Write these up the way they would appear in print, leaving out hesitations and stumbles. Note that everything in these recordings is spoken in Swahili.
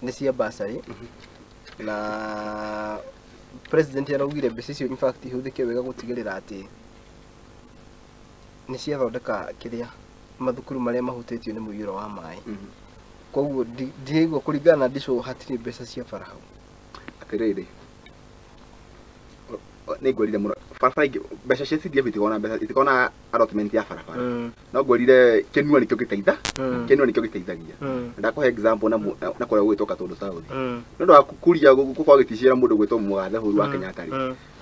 nisia basari na president yaraugire mbeca in fact ihuthike wega gutigirira ati nisia thondeka kiria mathukuru maria mahutitio ni muiyuro wa mai koguo ndigwo kuringana ndico hatiri mbeca cia farahau atiriri nigorire muno farafara mbeca cia CDF itikona mbeca itikona allotment ya farafara no ngorire kenua nikyo giteithagia ndakuhe example na kore gwitoka tondu South ndo akukuria gukwa gitishira mundu gwitwo mugathe Uhuru wa Kenyatta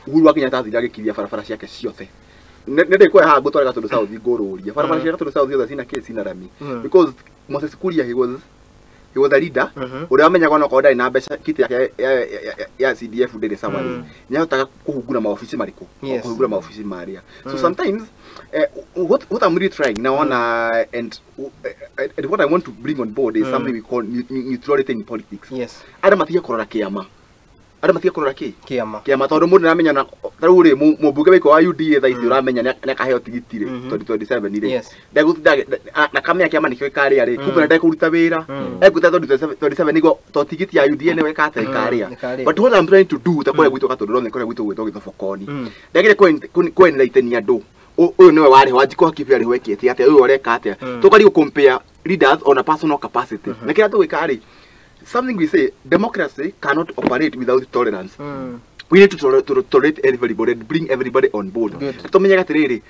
Uhuru wa Kenyatta athira gikiria farafara ciake ciothe nende kwa ha gutwara tondu South ngoruria farafara cia tondu South yothe sina case na rami because Moses Kuria he was a leader uri amenyaga no kodai na mbeca kiti yake ya CDF ndire samari nyahota kuhugura maofisi mariko kuhugura maofisi maria so sometimes what I'm really trying now on and what I want to bring on board is something we call neutrality in politics. Yes, ada matige kurora kiama kiama tondu mundu namenya na taruri mubunge wiko wa UDA tha ici uramenya ne kaheo tigiti ri 2027 ri ndegutida na kamya kiama nikyo ikari ari kumbe ndai kuruta wira eguta 2027 nigo to tigiti ya UDA ne weka ta ikari but what I'm trying to do ta kore gwito katondu ne kore gwito githofokoni ndegire ko enlighten andu uyu niwe wari wajiko hakipi ari wekete ate uyu oreka ate tukari go compare leaders on a personal capacity nekira tu ikari something we say democracy cannot operate without tolerance. We need to tolerate everybody and bring everybody on board. Tumenyaga tiriri.